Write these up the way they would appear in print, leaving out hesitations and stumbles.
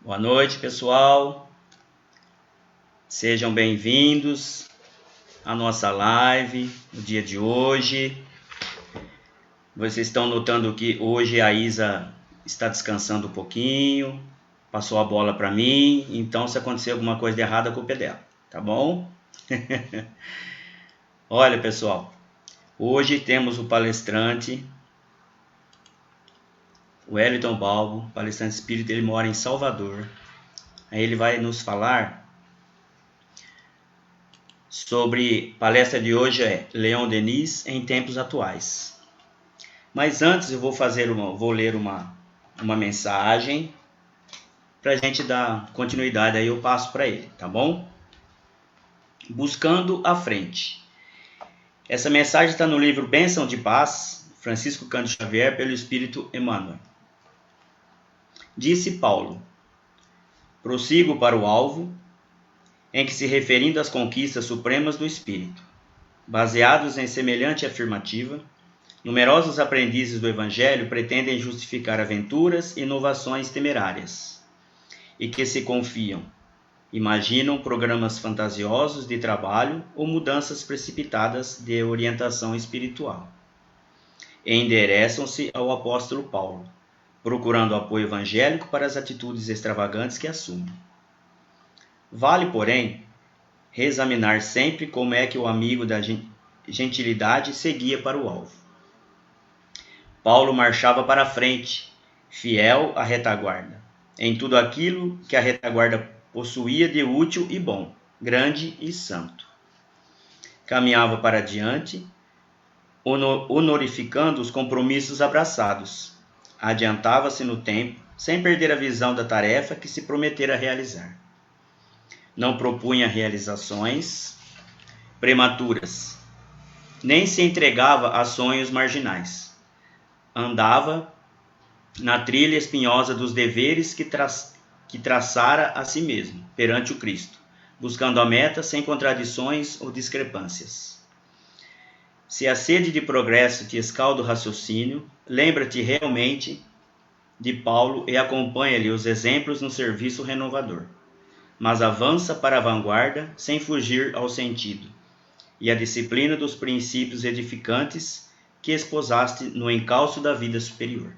Boa noite, pessoal. Sejam bem-vindos à nossa live no dia de hoje. Vocês estão notando que hoje a Isa está descansando um pouquinho, passou a bola para mim, então se acontecer alguma coisa de errada, a culpa é dela, tá bom? Olha, pessoal, hoje temos o palestrante, o Wellington Balbo, palestrante espírita, ele mora em Salvador. Aí ele vai nos falar sobre, a palestra de hoje é Leon Denis em tempos atuais. Mas antes eu vou ler uma mensagem para a gente dar continuidade, aí eu passo para ele, tá bom? Buscando a frente. Essa mensagem está no livro Bênção de Paz, Francisco Cândido Xavier, pelo Espírito Emmanuel. Disse Paulo: prossigo para o alvo, em que se referindo às conquistas supremas do Espírito. Baseados em semelhante afirmativa, numerosos aprendizes do Evangelho pretendem justificar aventuras e inovações temerárias, e que se confiam, imaginam programas fantasiosos de trabalho ou mudanças precipitadas de orientação espiritual. E endereçam-se ao apóstolo Paulo, procurando apoio evangélico para as atitudes extravagantes que assumem. Vale, porém, reexaminar sempre como é que o amigo da gentilidade seguia para o alvo. Paulo marchava para a frente, fiel à retaguarda, em tudo aquilo que a retaguarda possuía de útil e bom, grande e santo. Caminhava para diante, honorificando os compromissos abraçados. Adiantava-se no tempo, sem perder a visão da tarefa que se prometera realizar. Não propunha realizações prematuras, nem se entregava a sonhos marginais. Andava na trilha espinhosa dos deveres que traçara a si mesmo, perante o Cristo, buscando a meta sem contradições ou discrepâncias. Se a sede de progresso te escalda o raciocínio, lembra-te realmente de Paulo e acompanha-lhe os exemplos no serviço renovador. Mas avança para a vanguarda sem fugir ao sentido, e a disciplina dos princípios edificantes que esposaste no encalço da vida superior.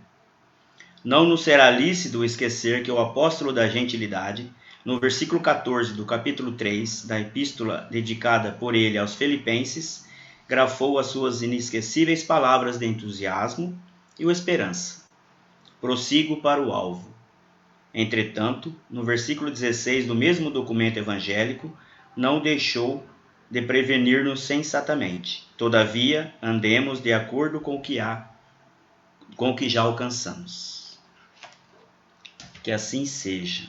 Não nos será lícito esquecer que o apóstolo da gentilidade, no versículo 14 do capítulo 3 da epístola dedicada por ele aos Filipenses, grafou as suas inesquecíveis palavras de entusiasmo e esperança. Prossigo para o alvo. Entretanto, no versículo 16 do mesmo documento evangélico, não deixou de prevenir-nos sensatamente. Todavia, andemos de acordo com o que já alcançamos. Que assim seja.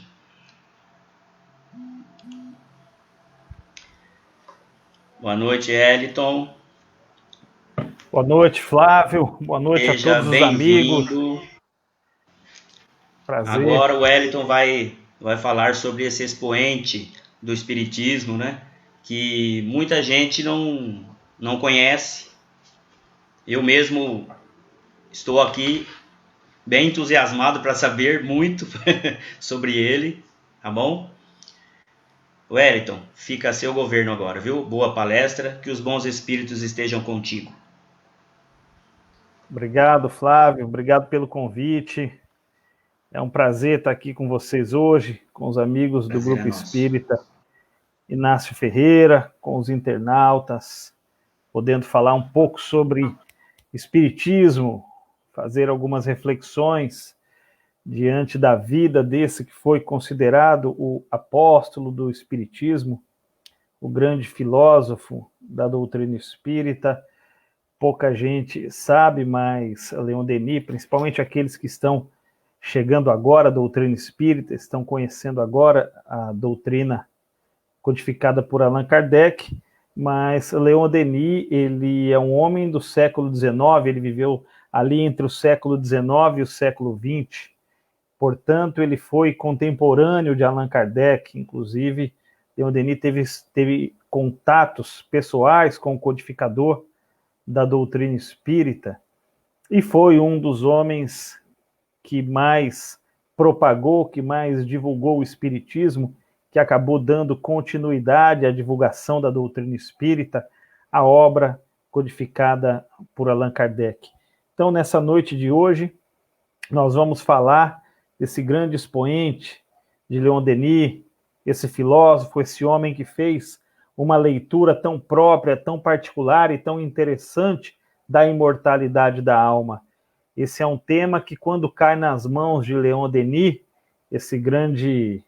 Boa noite, Eliton. Boa noite, Flávio. Boa noite Seja a todos os amigos. Prazer. Agora o Wellington vai falar sobre esse expoente do Espiritismo, né? Que muita gente não conhece. Eu mesmo estou aqui bem entusiasmado para saber muito sobre ele, tá bom? Wellington, fica a seu governo agora, viu? Boa palestra, que os bons espíritos estejam contigo. Obrigado, Flávio. Obrigado pelo convite. É um prazer estar aqui com vocês hoje, com os amigos do Grupo Espírita Inácio Ferreira, com os internautas, podendo falar um pouco sobre espiritismo, fazer algumas reflexões diante da vida desse que foi considerado o apóstolo do espiritismo, o grande filósofo da doutrina espírita. Pouca gente sabe, mas Leon Denis, principalmente aqueles que estão chegando agora à doutrina espírita, estão conhecendo agora a doutrina codificada por Allan Kardec, mas Leon Denis, ele é um homem do século XIX, ele viveu ali entre o século XIX e o século XX, portanto, ele foi contemporâneo de Allan Kardec, inclusive, Leon Denis teve contatos pessoais com o codificador da doutrina espírita, e foi um dos homens que mais propagou, que mais divulgou o espiritismo, que acabou dando continuidade à divulgação da doutrina espírita, a obra codificada por Allan Kardec. Então, nessa noite de hoje, nós vamos falar desse grande expoente de Leon Denis, esse filósofo, esse homem que fez uma leitura tão própria, tão particular e tão interessante da imortalidade da alma. Esse é um tema que, quando cai nas mãos de Leon Denis, esse grande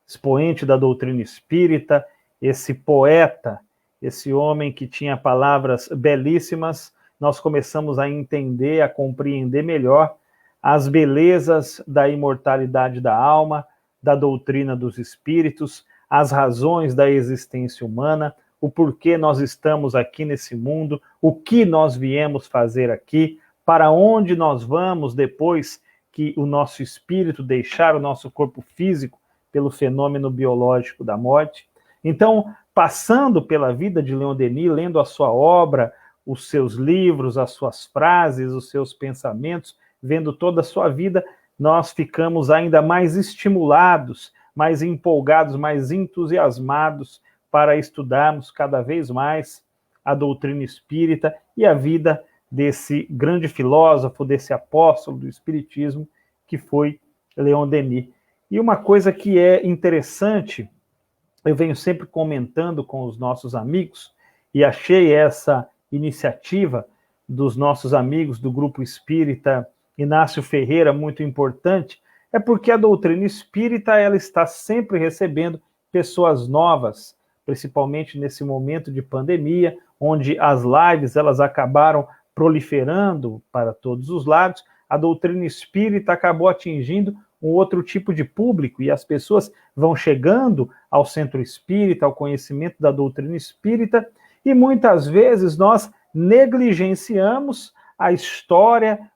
expoente da doutrina espírita, esse poeta, esse homem que tinha palavras belíssimas, nós começamos a entender, a compreender melhor as belezas da imortalidade da alma, da doutrina dos espíritos, as razões da existência humana, o porquê nós estamos aqui nesse mundo, o que nós viemos fazer aqui, para onde nós vamos depois que o nosso espírito deixar o nosso corpo físico pelo fenômeno biológico da morte. Então, passando pela vida de Leon Denis, lendo a sua obra, os seus livros, as suas frases, os seus pensamentos, vendo toda a sua vida, nós ficamos ainda mais estimulados, mais empolgados, mais entusiasmados para estudarmos cada vez mais a doutrina espírita e a vida desse grande filósofo, desse apóstolo do espiritismo, que foi Leon Denis. E uma coisa que é interessante, eu venho sempre comentando com os nossos amigos, e achei essa iniciativa dos nossos amigos do Grupo Espírita Inácio Ferreira muito importante, é porque a doutrina espírita ela está sempre recebendo pessoas novas, principalmente nesse momento de pandemia, onde as lives elas acabaram proliferando para todos os lados. A doutrina espírita acabou atingindo um outro tipo de público, e as pessoas vão chegando ao centro espírita, ao conhecimento da doutrina espírita, e muitas vezes nós negligenciamos a história,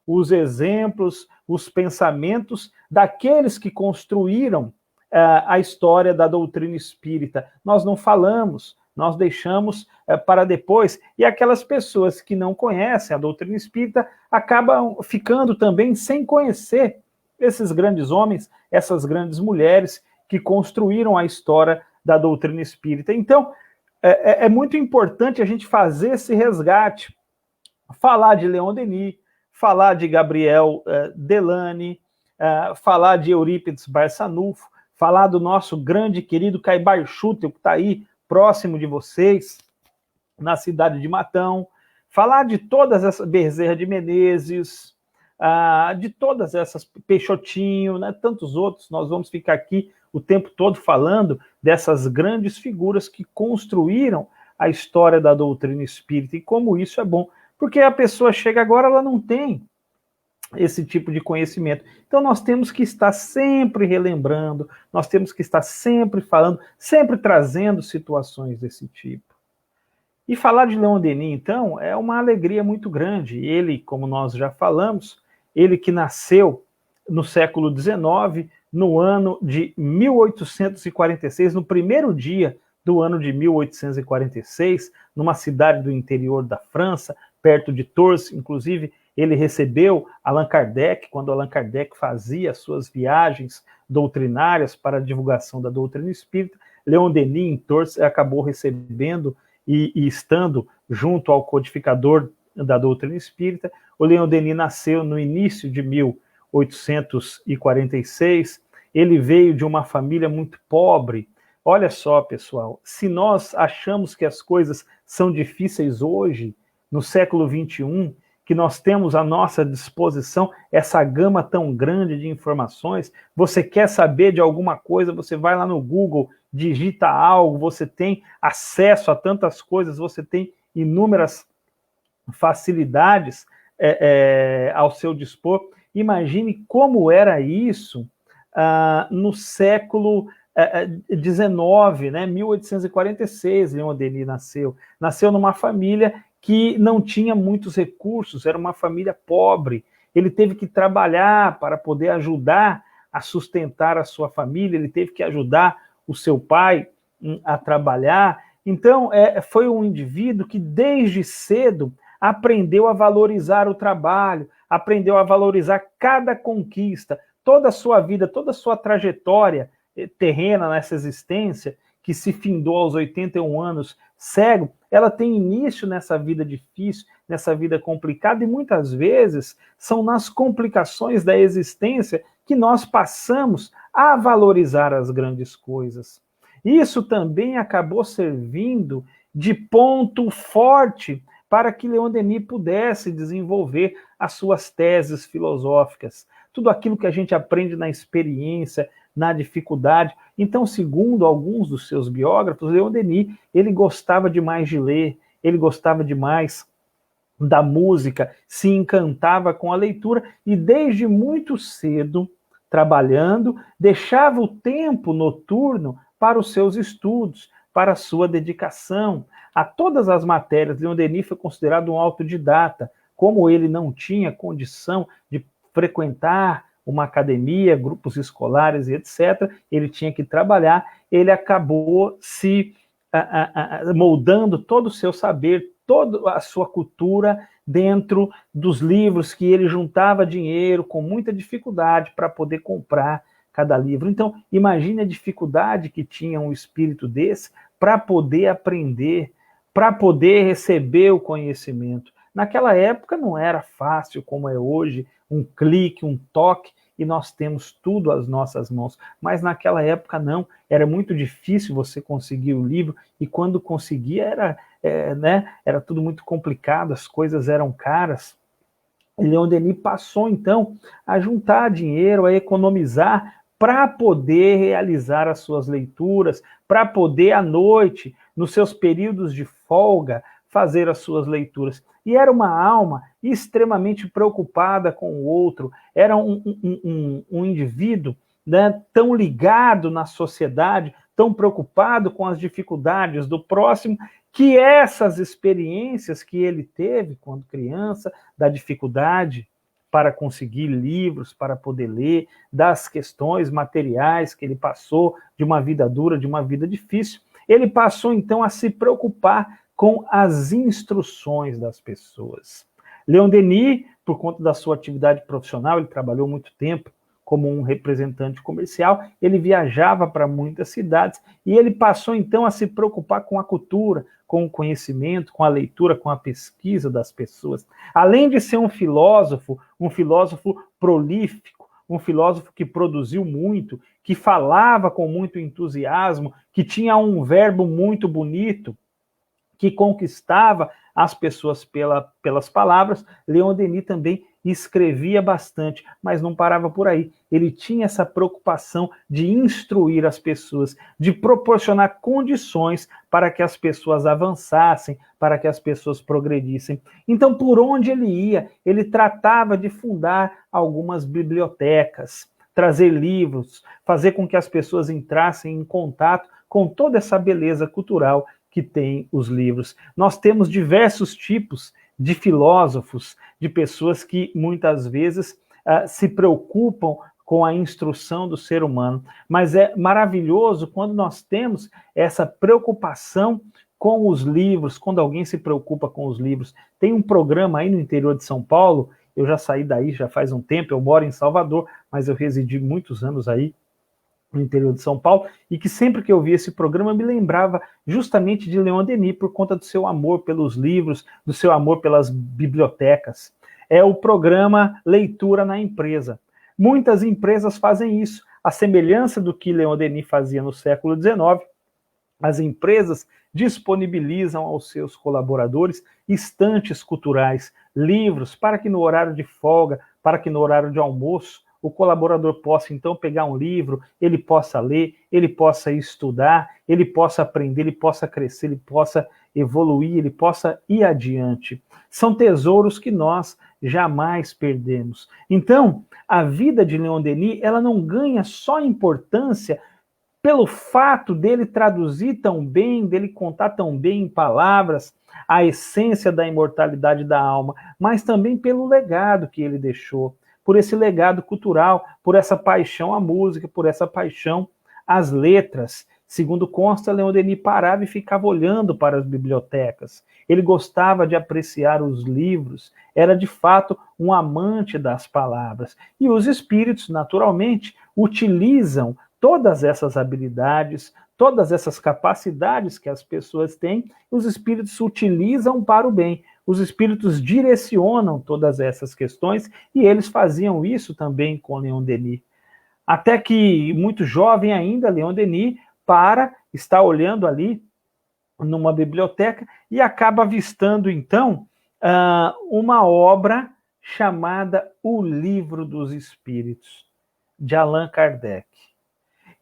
os exemplos, os pensamentos daqueles que construíram a história da doutrina espírita. Nós não falamos, nós deixamos para depois, e aquelas pessoas que não conhecem a doutrina espírita acabam ficando também sem conhecer esses grandes homens, essas grandes mulheres que construíram a história da doutrina espírita. Então, é muito importante a gente fazer esse resgate, falar de Leon Denis, falar de Gabriel Delany, falar de Eurípides Barçanufo, falar do nosso grande querido Caibar Schutel, que está aí próximo de vocês, na cidade de Matão, falar de todas essas, Bezerra de Menezes, de todas essas, Peixotinho, né, tantos outros. Nós vamos ficar aqui o tempo todo falando dessas grandes figuras que construíram a história da doutrina espírita, e como isso é bom, porque a pessoa chega agora, ela não tem esse tipo de conhecimento. Então nós temos que estar sempre relembrando, nós temos que estar sempre falando, sempre trazendo situações desse tipo. E falar de Leon Denis, então, é uma alegria muito grande. Ele, como nós já falamos, ele que nasceu no século XIX, no ano de 1846, no primeiro dia do ano de 1846, numa cidade do interior da França, perto de Tours. Inclusive, ele recebeu Allan Kardec, quando Allan Kardec fazia suas viagens doutrinárias para a divulgação da doutrina espírita. Leon Denis, em Tours, acabou recebendo e estando junto ao codificador da doutrina espírita. O Leon Denis nasceu no início de 1846, ele veio de uma família muito pobre. Olha só, pessoal, se nós achamos que as coisas são difíceis hoje, no século XXI, que nós temos à nossa disposição essa gama tão grande de informações, você quer saber de alguma coisa, você vai lá no Google, digita algo, você tem acesso a tantas coisas, você tem inúmeras facilidades ao seu dispor. Imagine como era isso no século XIX, né? 1846, Leon Denis nasceu numa família que não tinha muitos recursos, era uma família pobre. Ele teve que trabalhar para poder ajudar a sustentar a sua família, ele teve que ajudar o seu pai a trabalhar. Então, foi um indivíduo que desde cedo aprendeu a valorizar o trabalho, aprendeu a valorizar cada conquista, toda a sua vida, toda a sua trajetória terrena nessa existência, que se findou aos 81 anos cego, ela tem início nessa vida difícil, nessa vida complicada, e muitas vezes são nas complicações da existência que nós passamos a valorizar as grandes coisas. Isso também acabou servindo de ponto forte para que Leon Denis pudesse desenvolver as suas teses filosóficas. Tudo aquilo que a gente aprende na experiência, na dificuldade. Então, segundo alguns dos seus biógrafos, Leon Denis, ele gostava demais de ler, ele gostava demais da música, se encantava com a leitura e desde muito cedo, trabalhando, deixava o tempo noturno para os seus estudos, para a sua dedicação a todas as matérias. Leon Denis foi considerado um autodidata. Como ele não tinha condição de frequentar uma academia, grupos escolares e etc., ele tinha que trabalhar, ele acabou se moldando todo o seu saber, toda a sua cultura dentro dos livros que ele juntava dinheiro com muita dificuldade para poder comprar cada livro. Então, imagine a dificuldade que tinha um espírito desse para poder aprender, para poder receber o conhecimento. Naquela época não era fácil como é hoje, um clique, um toque, e nós temos tudo às nossas mãos. Mas naquela época não, era muito difícil você conseguir o livro, e quando conseguia era tudo muito complicado, as coisas eram caras. E Leon Denis passou então a juntar dinheiro, a economizar para poder realizar as suas leituras, para poder à noite, nos seus períodos de folga, fazer as suas leituras. E era uma alma extremamente preocupada com o outro, era um indivíduo, né, tão ligado na sociedade, tão preocupado com as dificuldades do próximo, que essas experiências que ele teve quando criança, da dificuldade para conseguir livros, para poder ler, das questões materiais que ele passou, de uma vida dura, de uma vida difícil, ele passou então a se preocupar com as instruções das pessoas. Leon Denis, por conta da sua atividade profissional, ele trabalhou muito tempo como um representante comercial, ele viajava para muitas cidades e ele passou então a se preocupar com a cultura, com o conhecimento, com a leitura, com a pesquisa das pessoas. Além de ser um filósofo prolífico, um filósofo que produziu muito, que falava com muito entusiasmo, que tinha um verbo muito bonito, que conquistava as pessoas pelas palavras, Leon Denis também escrevia bastante, mas não parava por aí. Ele tinha essa preocupação de instruir as pessoas, de proporcionar condições para que as pessoas avançassem, para que as pessoas progredissem. Então, por onde ele ia, ele tratava de fundar algumas bibliotecas, trazer livros, fazer com que as pessoas entrassem em contato com toda essa beleza cultural que tem os livros. Nós temos diversos tipos de filósofos, de pessoas que muitas vezes se preocupam com a instrução do ser humano, mas é maravilhoso quando nós temos essa preocupação com os livros, quando alguém se preocupa com os livros. Tem um programa aí no interior de São Paulo, eu já saí daí já faz um tempo, eu moro em Salvador, mas eu residi muitos anos aí, no interior de São Paulo, e que sempre que eu via esse programa me lembrava justamente de Leon Denis, por conta do seu amor pelos livros, do seu amor pelas bibliotecas. É o programa Leitura na Empresa. Muitas empresas fazem isso. A semelhança do que Leon Denis fazia no século XIX, as empresas disponibilizam aos seus colaboradores estantes culturais, livros, para que no horário de folga, para que no horário de almoço, o colaborador possa, então, pegar um livro, ele possa ler, ele possa estudar, ele possa aprender, ele possa crescer, ele possa evoluir, ele possa ir adiante. São tesouros que nós jamais perdemos. Então, a vida de Leon Denis, ela não ganha só importância pelo fato dele traduzir tão bem, dele contar tão bem em palavras a essência da imortalidade da alma, mas também pelo legado que ele deixou, por esse legado cultural, por essa paixão à música, por essa paixão às letras. Segundo consta, Leon Denis parava e ficava olhando para as bibliotecas. Ele gostava de apreciar os livros, era de fato um amante das palavras. E os espíritos, naturalmente, utilizam todas essas habilidades, todas essas capacidades que as pessoas têm, os espíritos utilizam para o bem. Os espíritos direcionam todas essas questões e eles faziam isso também com Leon Denis. Até que, muito jovem ainda, Leon Denis está olhando ali numa biblioteca e acaba avistando, então, uma obra chamada O Livro dos Espíritos, de Allan Kardec.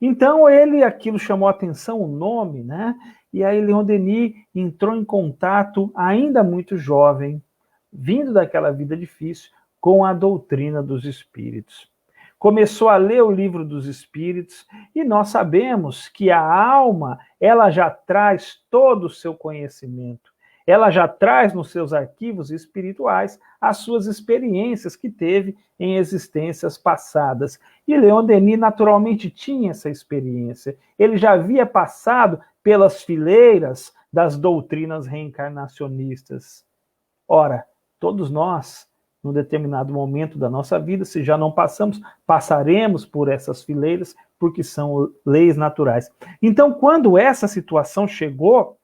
Então, aquilo chamou a atenção, o nome, né? E aí Leon Denis entrou em contato, ainda muito jovem, vindo daquela vida difícil, com a doutrina dos espíritos. Começou a ler o Livro dos Espíritos, e nós sabemos que a alma, ela já traz todo o seu conhecimento. Ela já traz nos seus arquivos espirituais as suas experiências que teve em existências passadas. E Leon Denis naturalmente tinha essa experiência. Ele já havia passado pelas fileiras das doutrinas reencarnacionistas. Ora, todos nós, num determinado momento da nossa vida, se já não passamos, passaremos por essas fileiras, porque são leis naturais. Então, quando essa situação chegou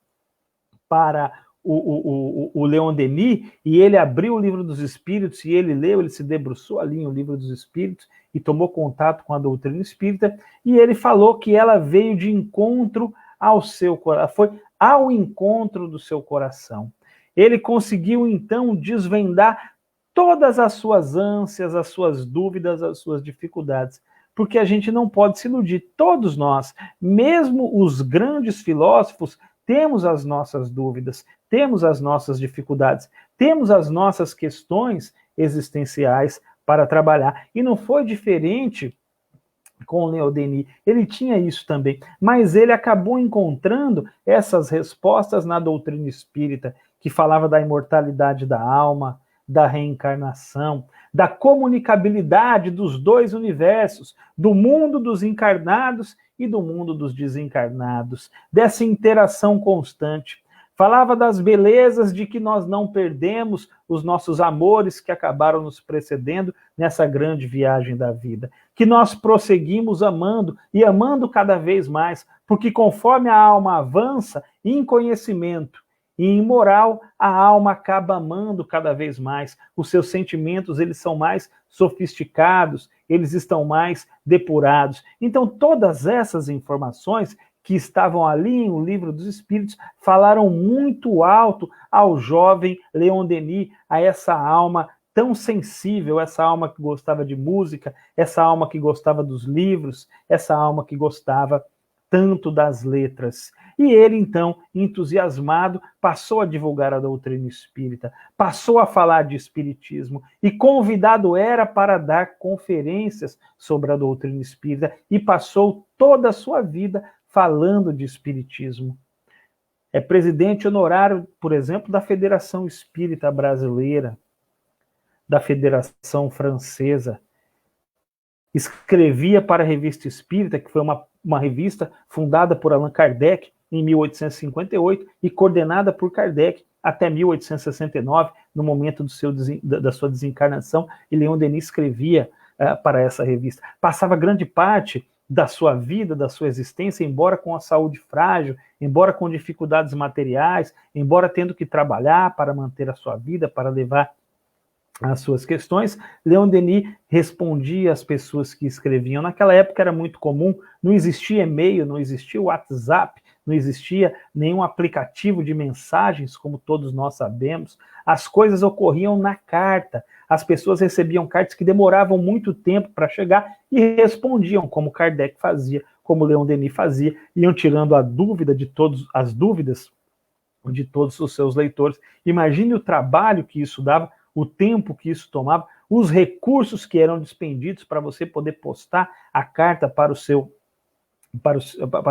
para o Leon Denis, e ele abriu o Livro dos Espíritos, e ele leu, ele se debruçou ali em O Livro dos Espíritos, e tomou contato com a doutrina espírita, e ele falou que ela veio de encontro ao seu coração, foi ao encontro do seu coração. Ele conseguiu, então, desvendar todas as suas ânsias, as suas dúvidas, as suas dificuldades. Porque a gente não pode se iludir. Todos nós, mesmo os grandes filósofos, temos as nossas dúvidas, temos as nossas dificuldades, temos as nossas questões existenciais para trabalhar. E não foi diferente com Leon Denis. Ele tinha isso também, mas ele acabou encontrando essas respostas na doutrina espírita, que falava da imortalidade da alma, da reencarnação, da comunicabilidade dos dois universos, do mundo dos encarnados e do mundo dos desencarnados, dessa interação constante. Falava das belezas de que nós não perdemos os nossos amores que acabaram nos precedendo nessa grande viagem da vida, que nós prosseguimos amando e amando cada vez mais, porque conforme a alma avança em conhecimento e em moral, a alma acaba amando cada vez mais. Os seus sentimentos, eles são mais sofisticados, eles estão mais depurados. Então, todas essas informações que estavam ali no Livro dos Espíritos falaram muito alto ao jovem Leon Denis, a essa alma tão sensível, essa alma que gostava de música, essa alma que gostava dos livros, essa alma que gostava tanto das letras. E ele, então, entusiasmado, passou a divulgar a doutrina espírita, passou a falar de espiritismo, e convidado era para dar conferências sobre a doutrina espírita, e passou toda a sua vida falando de espiritismo. É presidente honorário, por exemplo, da Federação Espírita Brasileira, da Federação Francesa. Escrevia para a Revista Espírita, que foi uma revista fundada por Allan Kardec em 1858 e coordenada por Kardec até 1869, no momento da sua desencarnação, e Leon Denis escrevia para essa revista. Passava grande parte da sua vida, da sua existência, embora com a saúde frágil, embora com dificuldades materiais, embora tendo que trabalhar para manter a sua vida, para levar as suas questões, Leon Denis respondia às pessoas que escreviam. Naquela época era muito comum, não existia e-mail, não existia WhatsApp, não existia nenhum aplicativo de mensagens, como todos nós sabemos. As coisas ocorriam na carta. As pessoas recebiam cartas que demoravam muito tempo para chegar e respondiam, como Kardec fazia, como Leon Denis fazia, iam tirando as dúvidas de todos os seus leitores. Imagine o trabalho que isso dava, o tempo que isso tomava, os recursos que eram despendidos para você poder postar a carta para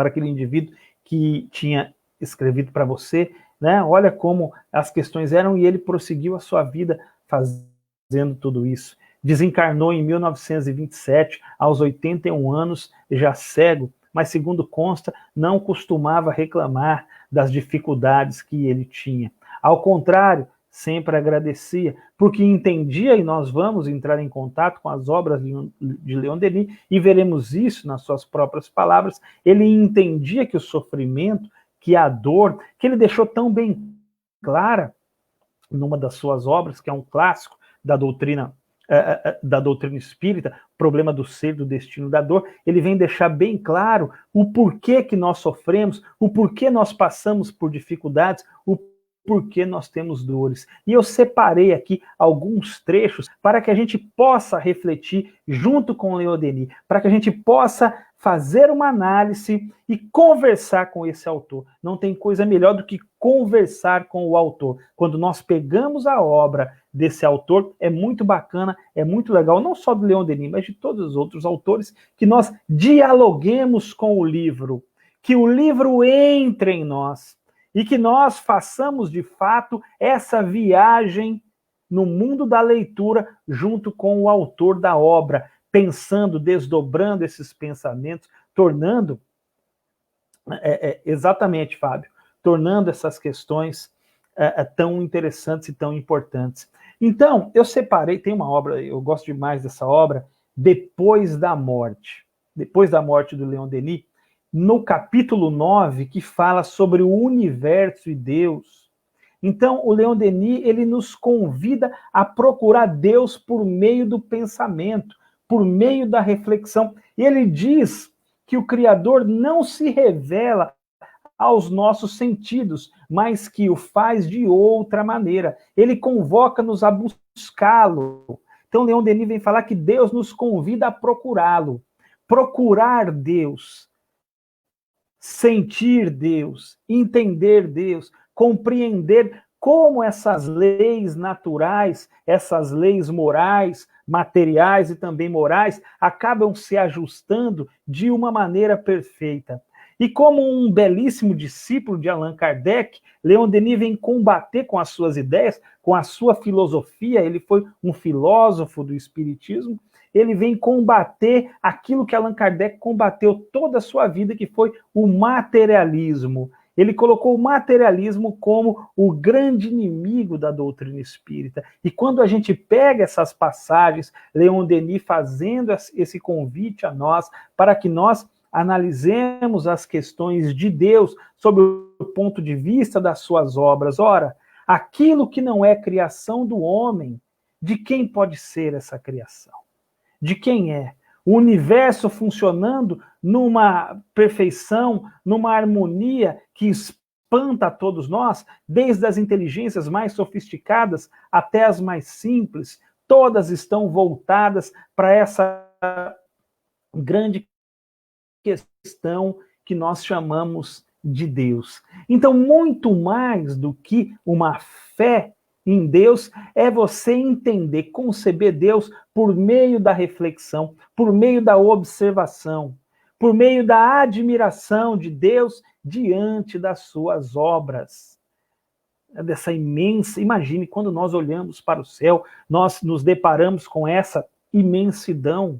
aquele indivíduo que tinha escrevido para você, né? Olha como as questões eram, e ele prosseguiu a sua vida fazendo tudo isso. Desencarnou em 1927, aos 81 anos, já cego, mas segundo consta, não costumava reclamar das dificuldades que ele tinha. Ao contrário, sempre agradecia, porque entendia, e nós vamos entrar em contato com as obras de Leon Denis, e veremos isso nas suas próprias palavras, ele entendia que o sofrimento, que a dor, que ele deixou tão bem clara numa das suas obras, que é um clássico da doutrina espírita, Problema do Ser, do Destino, da Dor, ele vem deixar bem claro o porquê que nós sofremos, o porquê nós passamos por dificuldades, o porquê nós temos dores. E eu separei aqui alguns trechos para que a gente possa refletir junto com Leon Denis, para que a gente possa fazer uma análise e conversar com esse autor. Não tem coisa melhor do que conversar com o autor. Quando nós pegamos a obra desse autor, é muito bacana, é muito legal, não só do Leon Denis, mas de todos os outros autores, que nós dialoguemos com o livro, que o livro entre em nós, e que nós façamos, de fato, essa viagem no mundo da leitura junto com o autor da obra, pensando, desdobrando esses pensamentos, tornando, exatamente, Fábio, tornando essas questões tão interessantes e tão importantes. Então, eu separei, tem uma obra, eu gosto demais dessa obra, Depois da Morte do Leon Denis, no capítulo 9, que fala sobre o universo e Deus. Então, o Leon Denis, ele nos convida a procurar Deus por meio do pensamento, por meio da reflexão. E ele diz que o Criador não se revela aos nossos sentidos, mas que o faz de outra maneira. Ele convoca-nos a buscá-lo. Então, Leon Denis vem falar que Deus nos convida a procurá-lo. Procurar Deus, sentir Deus, entender Deus, compreender como essas leis naturais, essas leis morais, materiais e também morais, acabam se ajustando de uma maneira perfeita. E como um belíssimo discípulo de Allan Kardec, Leon Denis vem combater com as suas ideias, com a sua filosofia, ele foi um filósofo do espiritismo, ele vem combater aquilo que Allan Kardec combateu toda a sua vida, que foi o materialismo. Ele colocou o materialismo como o grande inimigo da doutrina espírita. E quando a gente pega essas passagens, Leon Denis fazendo esse convite a nós, para que nós analisemos as questões de Deus sob o ponto de vista das suas obras. Ora, aquilo que não é criação do homem, de quem pode ser essa criação? De quem é? O universo funcionando numa perfeição, numa harmonia que espanta a todos nós, desde as inteligências mais sofisticadas até as mais simples, todas estão voltadas para essa grande questão que nós chamamos de Deus. Então, muito mais do que uma fé em Deus, é você entender, conceber Deus por meio da reflexão, por meio da observação, por meio da admiração de Deus diante das suas obras. Dessa imensa, imagine, quando nós olhamos para o céu, nós nos deparamos com essa imensidão,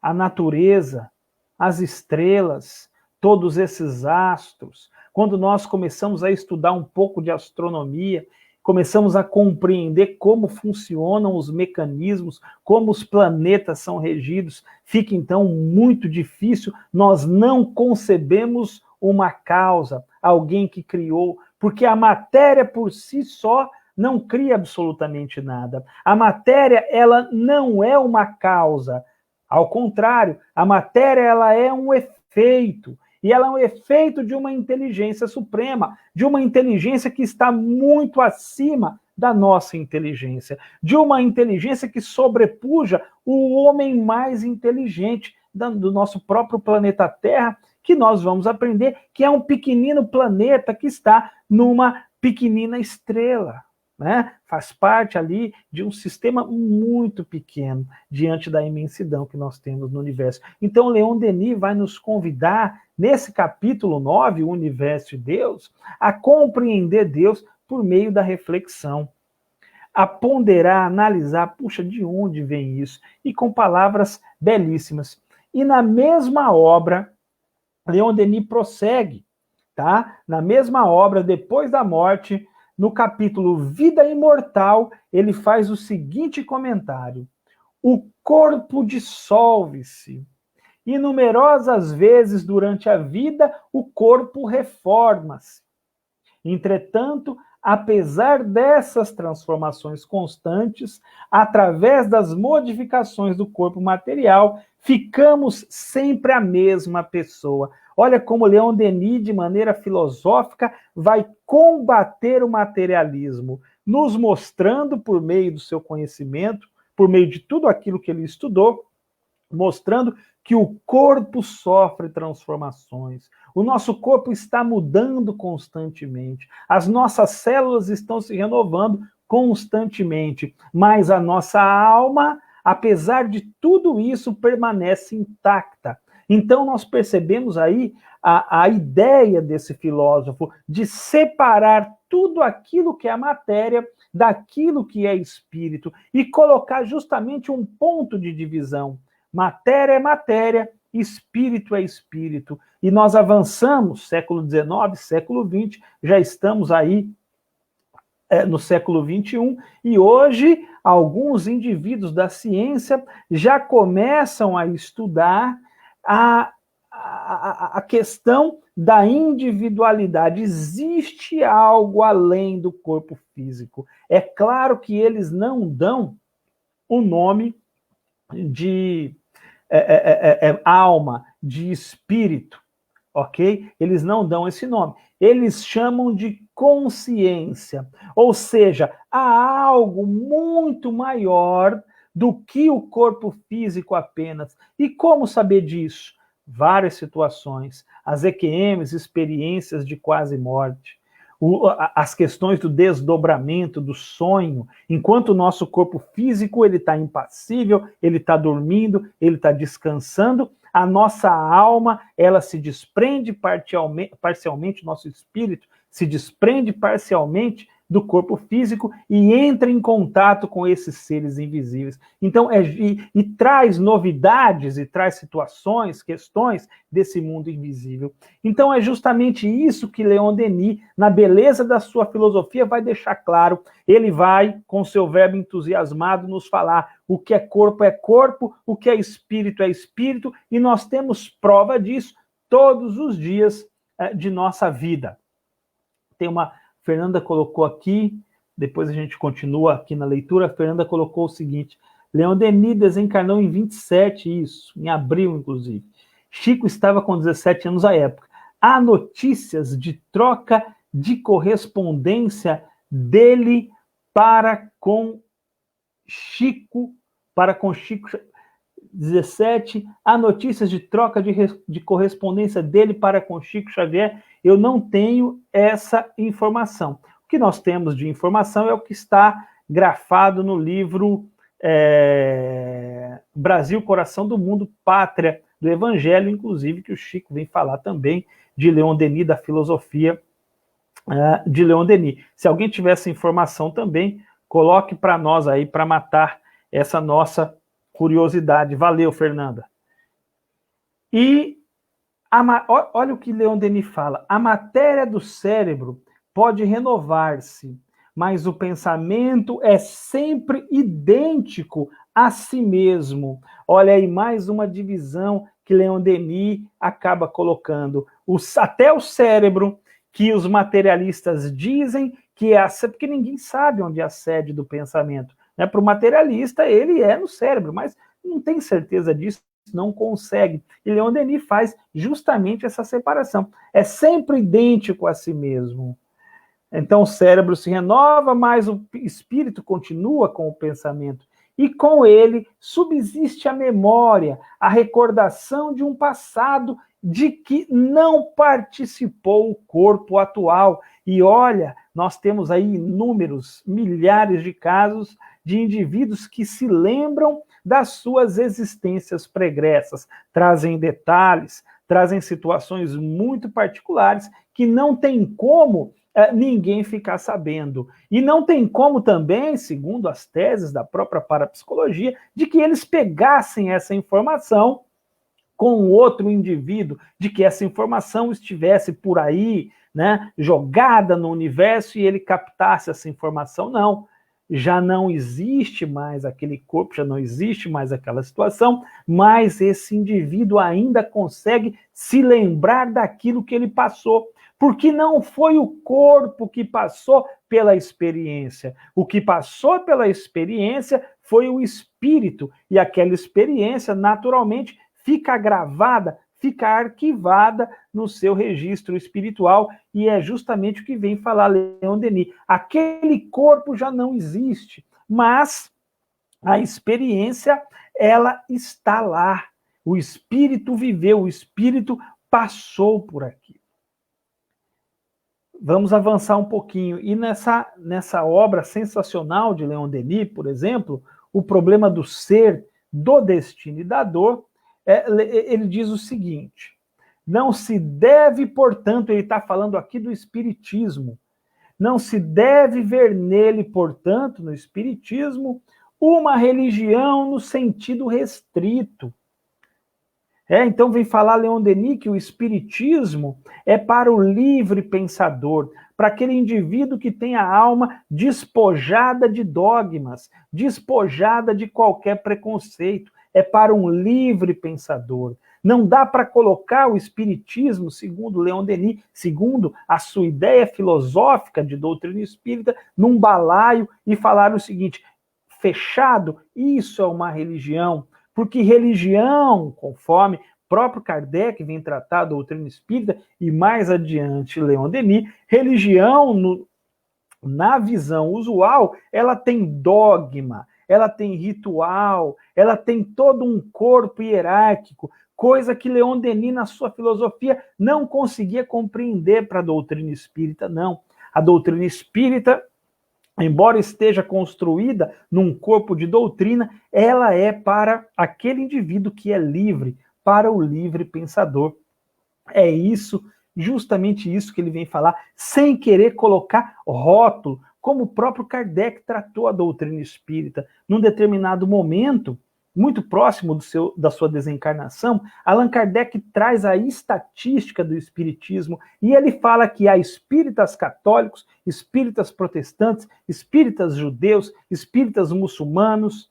a natureza, as estrelas, todos esses astros. Quando nós começamos a estudar um pouco de astronomia, começamos a compreender como funcionam os mecanismos, como os planetas são regidos, fica então muito difícil, nós não concebemos uma causa, alguém que criou, porque a matéria por si só não cria absolutamente nada. A matéria, ela não é uma causa, ao contrário, a matéria ela é um efeito, e ela é um efeito de uma inteligência suprema, de uma inteligência que está muito acima da nossa inteligência, de uma inteligência que sobrepuja o homem mais inteligente do nosso próprio planeta Terra, que nós vamos aprender que é um pequenino planeta que está numa pequenina estrela, né? Faz parte ali de um sistema muito pequeno diante da imensidão que nós temos no universo. Então, Leon Denis vai nos convidar, nesse capítulo 9, o Universo e Deus, a compreender Deus por meio da reflexão, a ponderar, analisar, puxa, de onde vem isso? E com palavras belíssimas. E na mesma obra, Leon Denis prossegue, tá? Na mesma obra, Depois da Morte, no capítulo Vida Imortal, ele faz o seguinte comentário: o corpo dissolve-se, e numerosas vezes durante a vida o corpo reforma-se. Entretanto, apesar dessas transformações constantes, através das modificações do corpo material, ficamos sempre a mesma pessoa. Olha como Leon Denis, de maneira filosófica, vai combater o materialismo, nos mostrando, por meio do seu conhecimento, por meio de tudo aquilo que ele estudou, mostrando que o corpo sofre transformações. O nosso corpo está mudando constantemente. As nossas células estão se renovando constantemente. Mas a nossa alma, apesar de tudo isso, permanece intacta. Então, nós percebemos aí a ideia desse filósofo de separar tudo aquilo que é matéria daquilo que é espírito e colocar justamente um ponto de divisão. Matéria é matéria, espírito é espírito. E nós avançamos, século XIX, século XX, já estamos aí no século XXI, e hoje alguns indivíduos da ciência já começam a estudar a questão da individualidade. Existe algo além do corpo físico. É claro que eles não dão o nome de alma, de espírito, ok? Eles não dão esse nome. Eles chamam de consciência. Ou seja, há algo muito maior do que o corpo físico apenas. E como saber disso? Várias situações. As EQMs, experiências de quase morte. As questões do desdobramento, do sonho, enquanto o nosso corpo físico ele está impassível, ele está dormindo, ele está descansando, a nossa alma ela se desprende parcialmente, nosso espírito se desprende parcialmente do corpo físico e entra em contato com esses seres invisíveis. Então, e traz novidades, e traz situações, questões desse mundo invisível. Então, é justamente isso que Leon Denis, na beleza da sua filosofia, vai deixar claro. Ele vai, com seu verbo entusiasmado, nos falar o que é corpo, o que é espírito, e nós temos prova disso todos os dias de nossa vida. Tem uma... Fernanda colocou aqui, depois a gente continua aqui na leitura, a Fernanda colocou o seguinte: Leon Denis desencarnou em 27, isso, em abril, inclusive. Chico estava com 17 anos à época. Há notícias de troca de correspondência dele para com Chico, 17, há notícias de troca de correspondência dele para com Chico Xavier. Eu não tenho essa informação. O que nós temos de informação é o que está grafado no livro Brasil, Coração do Mundo, Pátria do Evangelho, inclusive que o Chico vem falar também de Leon Denis, da filosofia de Leon Denis. Se alguém tiver essa informação também, coloque para nós aí, para matar essa nossa curiosidade. Valeu, Fernanda. E olha o que Leon Denis fala: a matéria do cérebro pode renovar-se, mas o pensamento é sempre idêntico a si mesmo. Olha aí, mais uma divisão que Leon Denis acaba colocando. Até o cérebro, que os materialistas dizem que é porque ninguém sabe onde é a sede do pensamento. Para o materialista, ele é no cérebro, mas não tem certeza disso, não consegue. E Leon Denis faz justamente essa separação. É sempre idêntico a si mesmo. Então o cérebro se renova, mas o espírito continua com o pensamento. E com ele subsiste a memória, a recordação de um passado de que não participou o corpo atual. E olha, nós temos aí inúmeros, milhares de casos de indivíduos que se lembram das suas existências pregressas, trazem detalhes, trazem situações muito particulares que não tem como ninguém ficar sabendo. E não tem como também, segundo as teses da própria parapsicologia, de que eles pegassem essa informação com outro indivíduo, de que essa informação estivesse por aí, né, jogada no universo e ele captasse essa informação. Não. Já não existe mais aquele corpo, já não existe mais aquela situação, mas esse indivíduo ainda consegue se lembrar daquilo que ele passou, porque não foi o corpo que passou pela experiência. O que passou pela experiência foi o espírito, e aquela experiência, naturalmente, fica gravada, fica arquivada no seu registro espiritual, e é justamente o que vem falar Leon Denis. Aquele corpo já não existe, mas a experiência, ela está lá. O espírito viveu, o espírito passou por aqui. Vamos avançar um pouquinho. E nessa obra sensacional de Leon Denis, por exemplo, O Problema do Ser, do Destino e da Dor, ele diz o seguinte: não se deve, portanto, ele está falando aqui do espiritismo, não se deve ver nele, portanto, no espiritismo, uma religião no sentido restrito. Então vem falar Leon Denis que o espiritismo é para o livre pensador, para aquele indivíduo que tem a alma despojada de dogmas, despojada de qualquer preconceito. É para um livre pensador. Não dá para colocar o espiritismo, segundo Leon Denis, segundo a sua ideia filosófica de doutrina espírita, num balaio e falar o seguinte: fechado, isso é uma religião. Porque religião, conforme próprio Kardec vem tratar a doutrina espírita, e mais adiante Leon Denis, religião, na visão usual, ela tem dogma, ela tem ritual, ela tem todo um corpo hierárquico, coisa que Leon Denis, na sua filosofia, não conseguia compreender para a doutrina espírita, não. A doutrina espírita, embora esteja construída num corpo de doutrina, ela é para aquele indivíduo que é livre, para o livre pensador. É isso, justamente isso que ele vem falar, sem querer colocar rótulo, como o próprio Kardec tratou a doutrina espírita. Num determinado momento, muito próximo da sua desencarnação, Allan Kardec traz a estatística do espiritismo e ele fala que há espíritas católicos, espíritas protestantes, espíritas judeus, espíritas muçulmanos,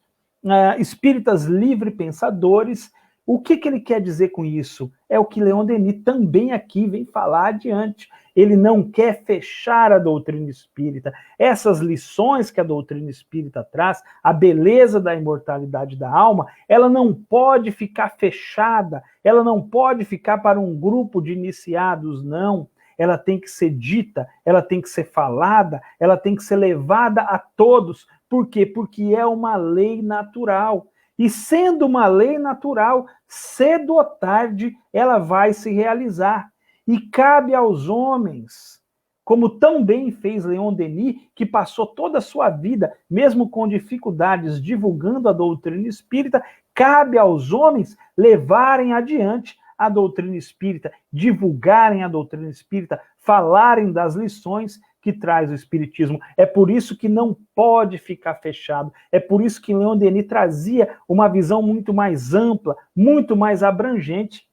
espíritas livre pensadores. O que ele quer dizer com isso? É o que Leon Denis também aqui vem falar adiante. Ele não quer fechar a doutrina espírita. Essas lições que a doutrina espírita traz, a beleza da imortalidade da alma, ela não pode ficar fechada, ela não pode ficar para um grupo de iniciados, não. Ela tem que ser dita, ela tem que ser falada, ela tem que ser levada a todos. Por quê? Porque é uma lei natural. E sendo uma lei natural, cedo ou tarde ela vai se realizar. E cabe aos homens, como tão bem fez Leon Denis, que passou toda a sua vida, mesmo com dificuldades, divulgando a doutrina espírita, cabe aos homens levarem adiante a doutrina espírita, divulgarem a doutrina espírita, falarem das lições que traz o espiritismo. É por isso que não pode ficar fechado. É por isso que Leon Denis trazia uma visão muito mais ampla, muito mais abrangente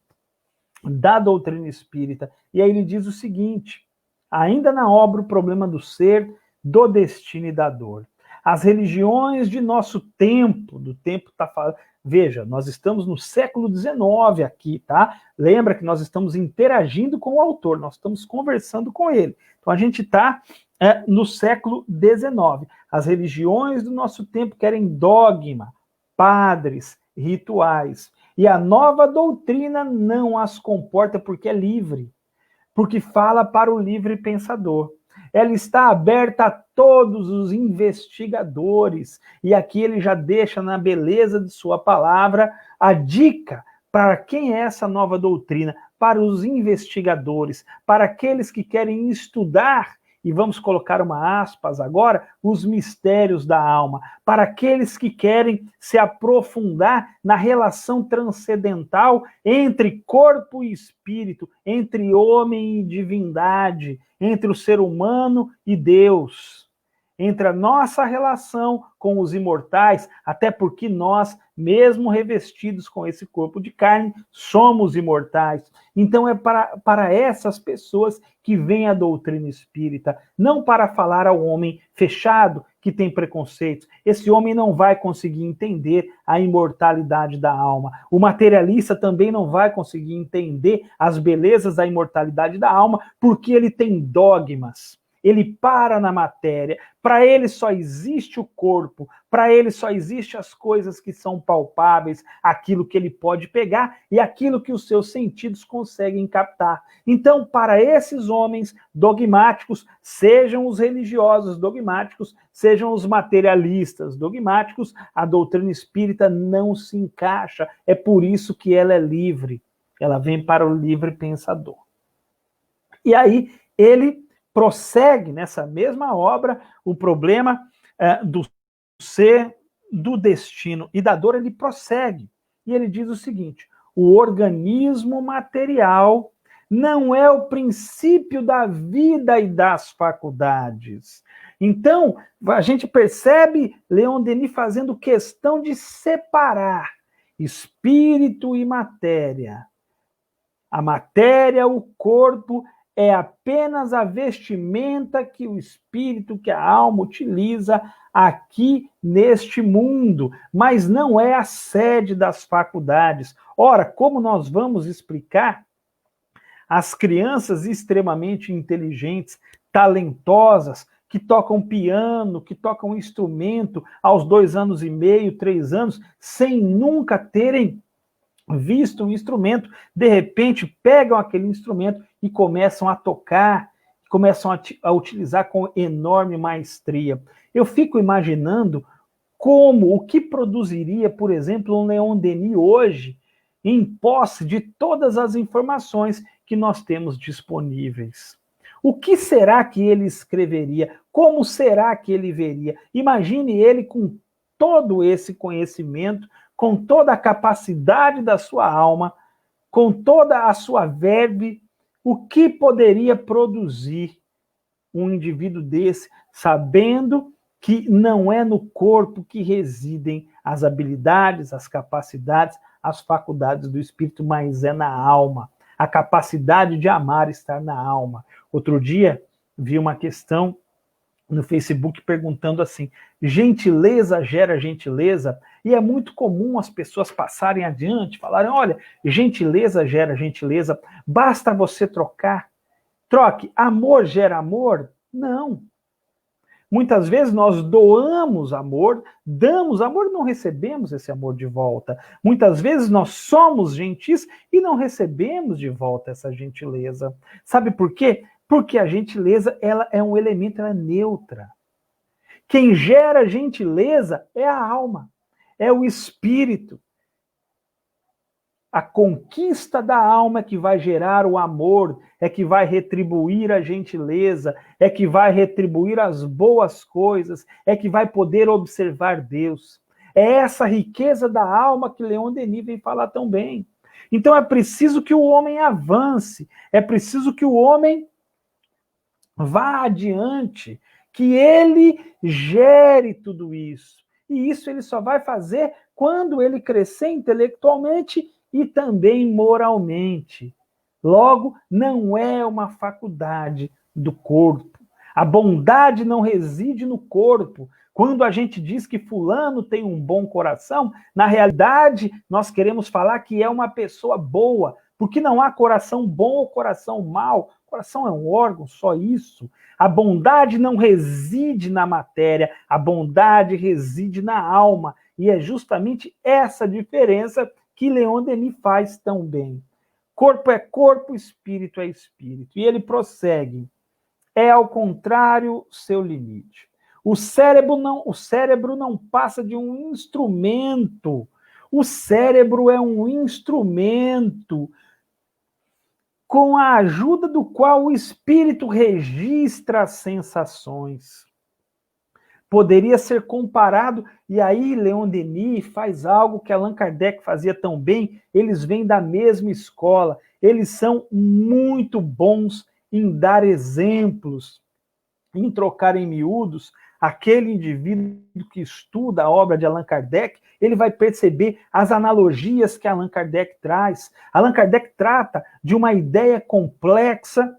da doutrina espírita. E aí ele diz o seguinte, ainda na obra O Problema do Ser, do Destino e da Dor. As religiões de nosso tempo, do tempo está falando... Veja, nós estamos no século XIX aqui, tá? Lembra que nós estamos interagindo com o autor, nós estamos conversando com ele. Então a gente está no século XIX. As religiões do nosso tempo querem dogma, padres, rituais. E a nova doutrina não as comporta porque é livre, porque fala para o livre pensador. Ela está aberta a todos os investigadores. E aqui ele já deixa na beleza de sua palavra a dica para quem é essa nova doutrina, para os investigadores, para aqueles que querem estudar, e vamos colocar uma aspas agora, os mistérios da alma, para aqueles que querem se aprofundar na relação transcendental entre corpo e espírito, entre homem e divindade, entre o ser humano e Deus. entre a nossa relação com os imortais, até porque nós, mesmo revestidos com esse corpo de carne, somos imortais. Então é para essas pessoas que vem a doutrina espírita, não para falar ao homem fechado, que tem preconceitos. Esse homem não vai conseguir entender a imortalidade da alma. O materialista também não vai conseguir entender as belezas da imortalidade da alma, porque ele tem dogmas. Ele para na matéria. Para ele só existe o corpo, para ele só existe as coisas que são palpáveis, aquilo que ele pode pegar e aquilo que os seus sentidos conseguem captar. Então, para esses homens dogmáticos, sejam os religiosos dogmáticos, sejam os materialistas dogmáticos, a doutrina espírita não se encaixa. É por isso que ela é livre. Ela vem para o livre pensador. E aí, ele prossegue nessa mesma obra o problema do ser, do destino e da dor. Ele prossegue e ele diz o seguinte: o organismo material não é o princípio da vida e das faculdades. Então, a gente percebe Leon Denis fazendo questão de separar espírito e matéria. A matéria, o corpo, é apenas a vestimenta que o espírito, que a alma utiliza aqui neste mundo, mas não é a sede das faculdades. Ora, como nós vamos explicar as crianças extremamente inteligentes, talentosas, que tocam piano, que tocam instrumento aos 2 anos e meio, 3 anos, sem nunca terem visto um instrumento, de repente pegam aquele instrumento e começam a tocar, começam a utilizar com enorme maestria. Eu fico imaginando o que produziria, por exemplo, um Leon Denis hoje, em posse de todas as informações que nós temos disponíveis. O que será que ele escreveria? Como será que ele veria? Imagine ele com todo esse conhecimento, com toda a capacidade da sua alma, com toda a sua verve, o que poderia produzir um indivíduo desse, sabendo que não é no corpo que residem as habilidades, as capacidades, as faculdades do espírito, mas é na alma. A capacidade de amar está na alma. Outro dia, vi uma questão no Facebook perguntando assim: gentileza gera gentileza? E é muito comum as pessoas passarem adiante, falarem: olha, gentileza gera gentileza, basta você trocar. Troque, amor gera amor? Não. Muitas vezes nós doamos amor, damos amor e não recebemos esse amor de volta. Muitas vezes nós somos gentis e não recebemos de volta essa gentileza. Sabe por quê? Porque a gentileza, ela é um elemento, ela é neutra. Quem gera gentileza é a alma, é o espírito. A conquista da alma é que vai gerar o amor, é que vai retribuir a gentileza, é que vai retribuir as boas coisas, é que vai poder observar Deus. É essa riqueza da alma que Leon Denis vem falar tão bem. Então é preciso que o homem avance, é preciso que o homem vá adiante, que ele gere tudo isso. E isso ele só vai fazer quando ele crescer intelectualmente e também moralmente. Logo, não é uma faculdade do corpo. A bondade não reside no corpo. Quando a gente diz que fulano tem um bom coração, na realidade, nós queremos falar que é uma pessoa boa, porque não há coração bom ou coração mau. Coração é um órgão, só isso. A bondade não reside na matéria, a bondade reside na alma. E é justamente essa diferença que Leon Denis faz tão bem. Corpo é corpo, espírito é espírito. E ele prossegue. É ao contrário seu limite. O cérebro não passa de um instrumento. O cérebro é um instrumento com a ajuda do qual o espírito registra as sensações. Poderia ser comparado, e aí Leon Denis faz algo que Allan Kardec fazia tão bem, eles vêm da mesma escola, eles são muito bons em dar exemplos, em trocar em miúdos aquele indivíduo que estuda a obra de Allan Kardec, ele vai perceber as analogias que Allan Kardec traz. Allan Kardec trata de uma ideia complexa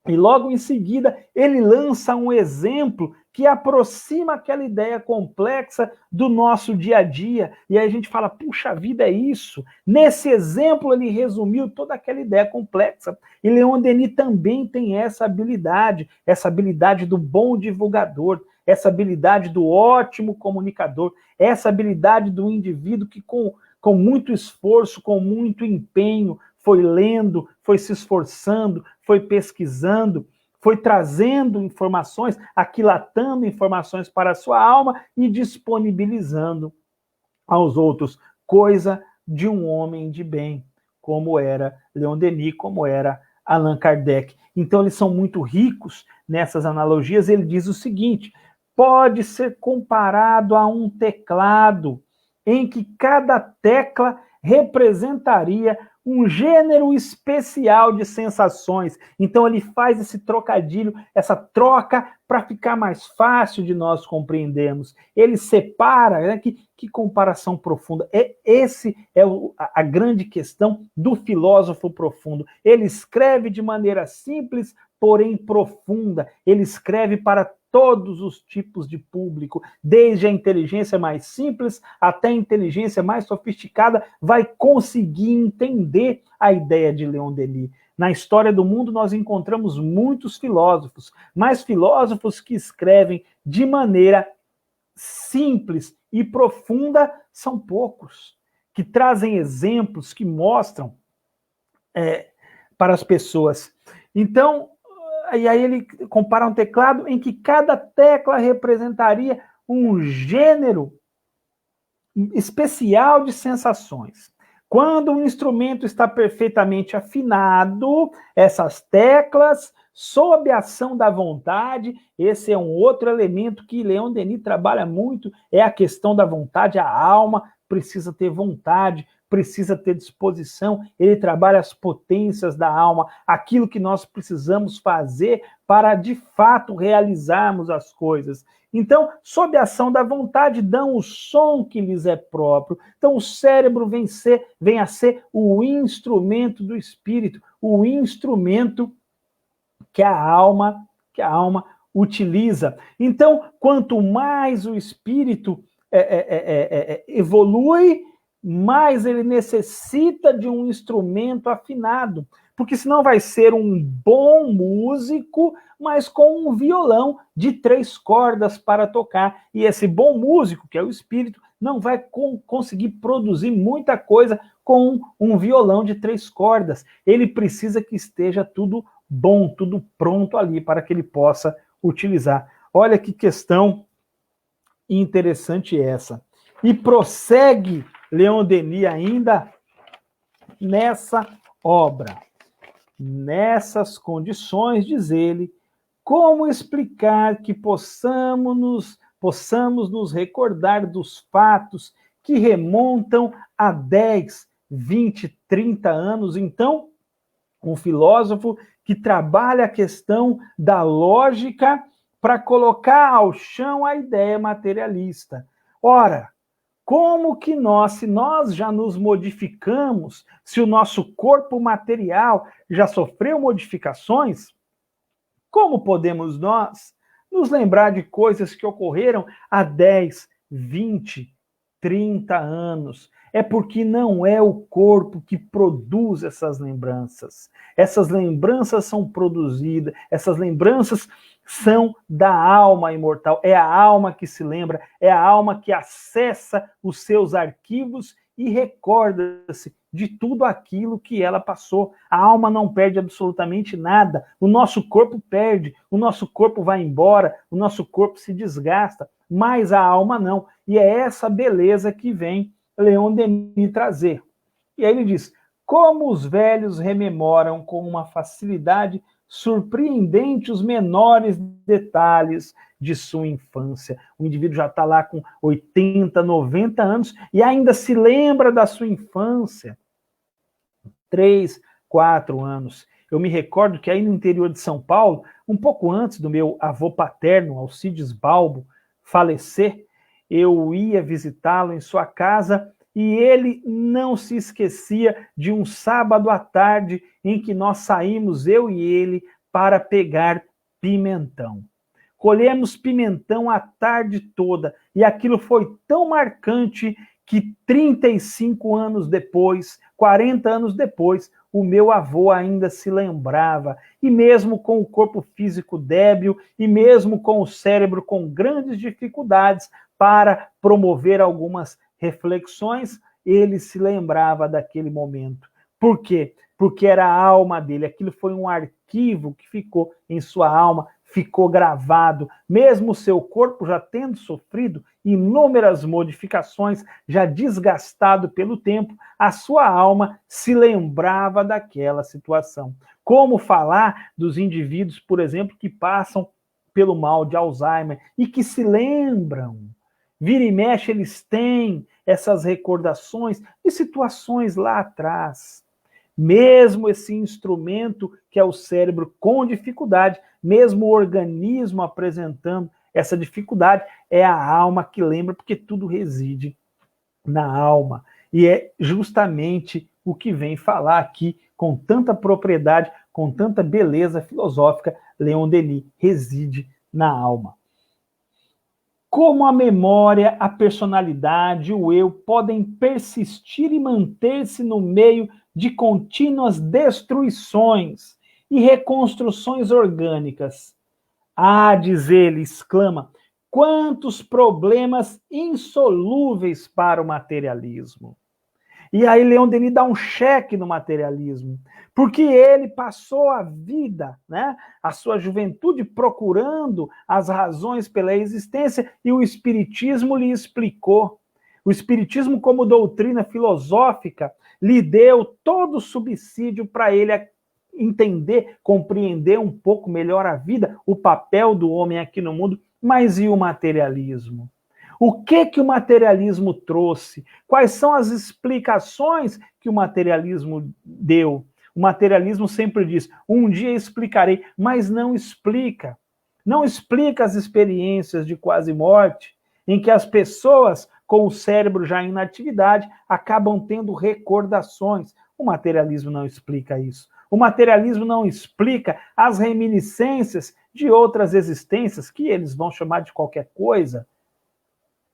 e logo em seguida ele lança um exemplo que aproxima aquela ideia complexa do nosso dia a dia. E aí a gente fala, puxa vida, é isso. Nesse exemplo ele resumiu toda aquela ideia complexa. E Leon Denis também tem essa habilidade do bom divulgador, essa habilidade do ótimo comunicador, essa habilidade do indivíduo que com muito esforço, com muito empenho, foi lendo, foi se esforçando, foi pesquisando, foi trazendo informações, aquilatando informações para a sua alma e disponibilizando aos outros, coisa de um homem de bem, como era Leon Denis, como era Allan Kardec. Então, eles são muito ricos nessas analogias. Ele diz o seguinte: pode ser comparado a um teclado, em que cada tecla representaria um gênero especial de sensações. Então ele faz esse trocadilho, essa troca, para ficar mais fácil de nós compreendermos. Ele separa, né? Que comparação profunda. Esse é a grande questão do filósofo profundo. Ele escreve de maneira simples, porém profunda. Ele escreve para todos os tipos de público, desde a inteligência mais simples até a inteligência mais sofisticada, vai conseguir entender a ideia de Leon Denis. Na história do mundo nós encontramos muitos filósofos, mas filósofos que escrevem de maneira simples e profunda são poucos, que trazem exemplos, que mostram para as pessoas. Então, e aí ele compara um teclado em que cada tecla representaria um gênero especial de sensações. Quando um instrumento está perfeitamente afinado, essas teclas, sob a ação da vontade, esse é um outro elemento que Leon Denis trabalha muito, é a questão da vontade. A alma precisa ter vontade, precisa ter disposição. Ele trabalha as potências da alma, aquilo que nós precisamos fazer para, de fato, realizarmos as coisas. Então, sob a ação da vontade, dão o som que lhes é próprio. Então, o cérebro vem a ser o instrumento do espírito, o instrumento que a alma utiliza. Então, quanto mais o espírito evolui, mais ele necessita de um instrumento afinado, porque senão vai ser um bom músico, mas com um violão de 3 cordas para tocar. E esse bom músico, que é o espírito, não vai conseguir produzir muita coisa com um violão de 3 cordas. Ele precisa que esteja tudo bom, tudo pronto ali para que ele possa utilizar. Olha que questão interessante essa. E prossegue Leon Denis ainda nessa obra. Nessas condições, diz ele, como explicar que possamos nos recordar dos fatos que remontam a 10, 20, 30 anos? Então, um filósofo que trabalha a questão da lógica para colocar ao chão a ideia materialista. Ora, como que se nós já nos modificamos, se o nosso corpo material já sofreu modificações, como podemos nós nos lembrar de coisas que ocorreram há 10, 20, 30 anos? É porque não é o corpo que produz essas lembranças. Essas lembranças são produzidas, essas lembranças são da alma imortal. É a alma que se lembra, é a alma que acessa os seus arquivos e recorda-se de tudo aquilo que ela passou. A alma não perde absolutamente nada. O nosso corpo perde, o nosso corpo vai embora, o nosso corpo se desgasta, mas a alma não. E é essa beleza que vem Leon Denis trazer. E aí ele diz, como os velhos rememoram com uma facilidade surpreendente os menores detalhes de sua infância. O indivíduo já está lá com 80, 90 anos e ainda se lembra da sua infância. 3, 4 anos. Eu me recordo que aí no interior de São Paulo, um pouco antes do meu avô paterno, Alcides Balbo, falecer, eu ia visitá-lo em sua casa e ele não se esquecia de um sábado à tarde em que nós saímos, eu e ele, para pegar pimentão. Colhemos pimentão a tarde toda e aquilo foi tão marcante que 35 anos depois, 40 anos depois, o meu avô ainda se lembrava, e mesmo com o corpo físico débil, e mesmo com o cérebro com grandes dificuldades para promover algumas reflexões, ele se lembrava daquele momento. Por quê? Porque era a alma dele, aquilo foi um arquivo que ficou em sua alma, ficou gravado, mesmo o seu corpo já tendo sofrido inúmeras modificações, já desgastado pelo tempo, a sua alma se lembrava daquela situação. Como falar dos indivíduos, por exemplo, que passam pelo mal de Alzheimer e que se lembram. Vira e mexe, eles têm essas recordações de situações lá atrás. Mesmo esse instrumento que é o cérebro com dificuldade, mesmo o organismo apresentando essa dificuldade, é a alma que lembra, porque tudo reside na alma. E é justamente o que vem falar aqui com tanta propriedade, com tanta beleza filosófica, Leon Denis, reside na alma. Como a memória, a personalidade, o eu podem persistir e manter-se no meio de contínuas destruições e reconstruções orgânicas. Ah, diz ele, exclama, quantos problemas insolúveis para o materialismo. E aí Leon Denis dá um cheque no materialismo, porque ele passou a vida, né, a sua juventude procurando as razões pela existência e o Espiritismo lhe explicou. O Espiritismo, como doutrina filosófica, lhe deu todo o subsídio para ele entender, compreender um pouco melhor a vida, o papel do homem aqui no mundo, mas e o materialismo? O que o materialismo trouxe? Quais são as explicações que o materialismo deu? O materialismo sempre diz, um dia explicarei, mas não explica. Não explica as experiências de quase morte, em que as pessoas com o cérebro já em inatividade acabam tendo recordações. O materialismo não explica isso. O materialismo não explica as reminiscências de outras existências, que eles vão chamar de qualquer coisa,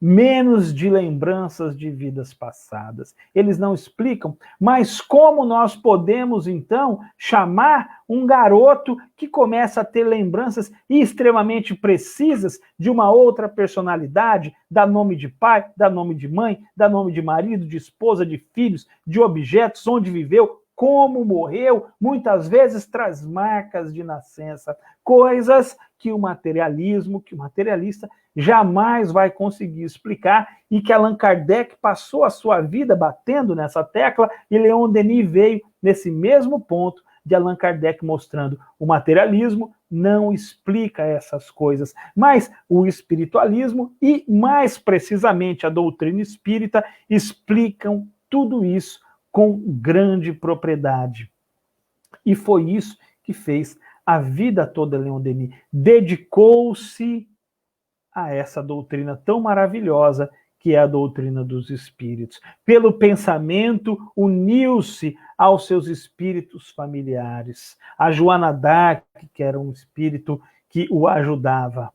menos de lembranças de vidas passadas. Eles não explicam, mas como nós podemos, então, chamar um garoto que começa a ter lembranças extremamente precisas de uma outra personalidade, dá nome de pai, dá nome de mãe, dá nome de marido, de esposa, de filhos, de objetos, onde viveu, como morreu, muitas vezes traz marcas de nascença, coisas que o materialismo, que o materialista jamais vai conseguir explicar e que Allan Kardec passou a sua vida batendo nessa tecla e Leon Denis veio nesse mesmo ponto de Allan Kardec mostrando o materialismo não explica essas coisas, mas o espiritualismo e mais precisamente a doutrina espírita explicam tudo isso com grande propriedade. E foi isso que fez a vida toda Leon Denis. Dedicou-se a essa doutrina tão maravilhosa que é a doutrina dos espíritos. Pelo pensamento, uniu-se aos seus espíritos familiares. A Joana d'Arc, que era um espírito que o ajudava.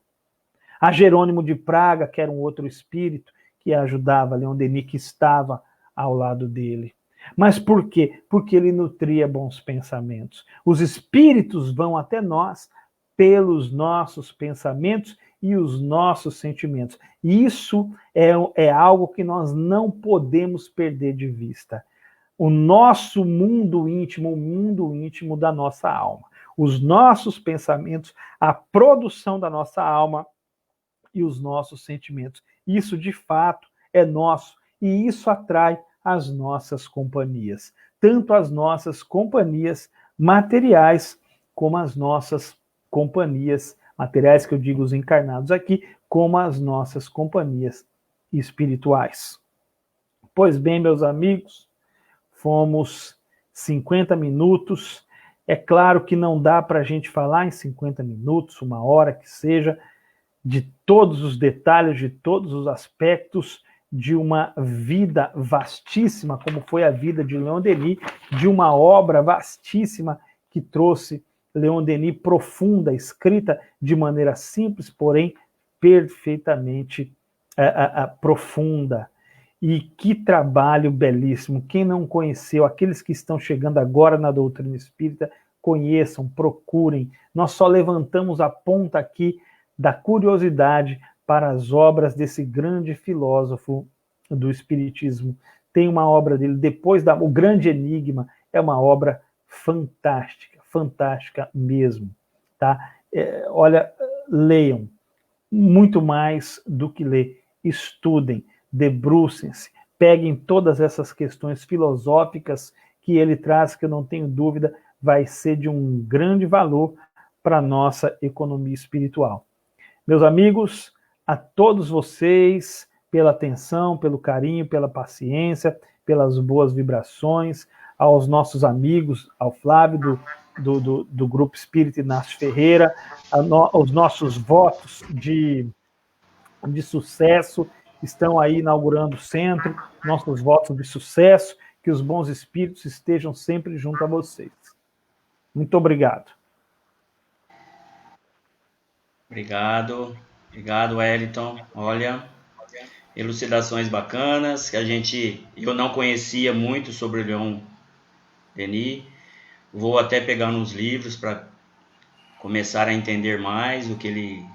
A Jerônimo de Praga, que era um outro espírito que ajudava Leon Denis, que estava ao lado dele. Mas por quê? Porque ele nutria bons pensamentos. Os espíritos vão até nós pelos nossos pensamentos e os nossos sentimentos. Isso é algo que nós não podemos perder de vista. O nosso mundo íntimo, o mundo íntimo da nossa alma. Os nossos pensamentos, a produção da nossa alma e os nossos sentimentos. Isso, de fato, é nosso e isso atrai as nossas companhias. Tanto as nossas companhias materiais como as nossas companhias materiais, que eu digo os encarnados aqui, como as nossas companhias espirituais. Pois bem, meus amigos, fomos 50 minutos É claro que não dá para a gente falar em 50 minutos, 1 hora que seja, de todos os detalhes, de todos os aspectos de uma vida vastíssima, como foi a vida de Leon Denis, de uma obra vastíssima que trouxe Leon Denis profunda, escrita de maneira simples, porém perfeitamente profunda. E que trabalho belíssimo. Quem não conheceu, aqueles que estão chegando agora na doutrina espírita, conheçam, procurem. Nós só levantamos a ponta aqui da curiosidade para as obras desse grande filósofo do espiritismo. Tem uma obra dele, depois O Grande Enigma, é uma obra fantástica, fantástica mesmo. Tá? Olha, leiam, muito mais do que ler, estudem, debrucem-se, peguem todas essas questões filosóficas que ele traz, que eu não tenho dúvida, vai ser de um grande valor para a nossa economia espiritual. Meus amigos, a todos vocês, pela atenção, pelo carinho, pela paciência, pelas boas vibrações, aos nossos amigos, ao Flávio do Grupo Espírita Inácio Ferreira, aos nossos votos de sucesso, estão aí inaugurando o centro, nossos votos de sucesso, que os bons espíritos estejam sempre junto a vocês. Muito obrigado. Obrigado, Wellington. Olha, elucidações bacanas, que eu não conhecia muito sobre o Leon Denis. Vou até pegar nos livros para começar a entender mais o que ele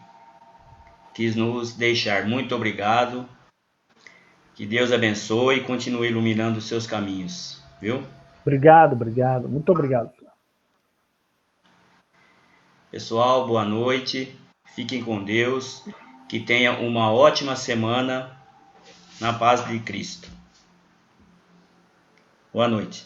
quis nos deixar. Muito obrigado. Que Deus abençoe e continue iluminando os seus caminhos, viu? Obrigado. Muito obrigado. Pessoal, boa noite. Fiquem com Deus. Que tenha uma ótima semana na paz de Cristo. Boa noite.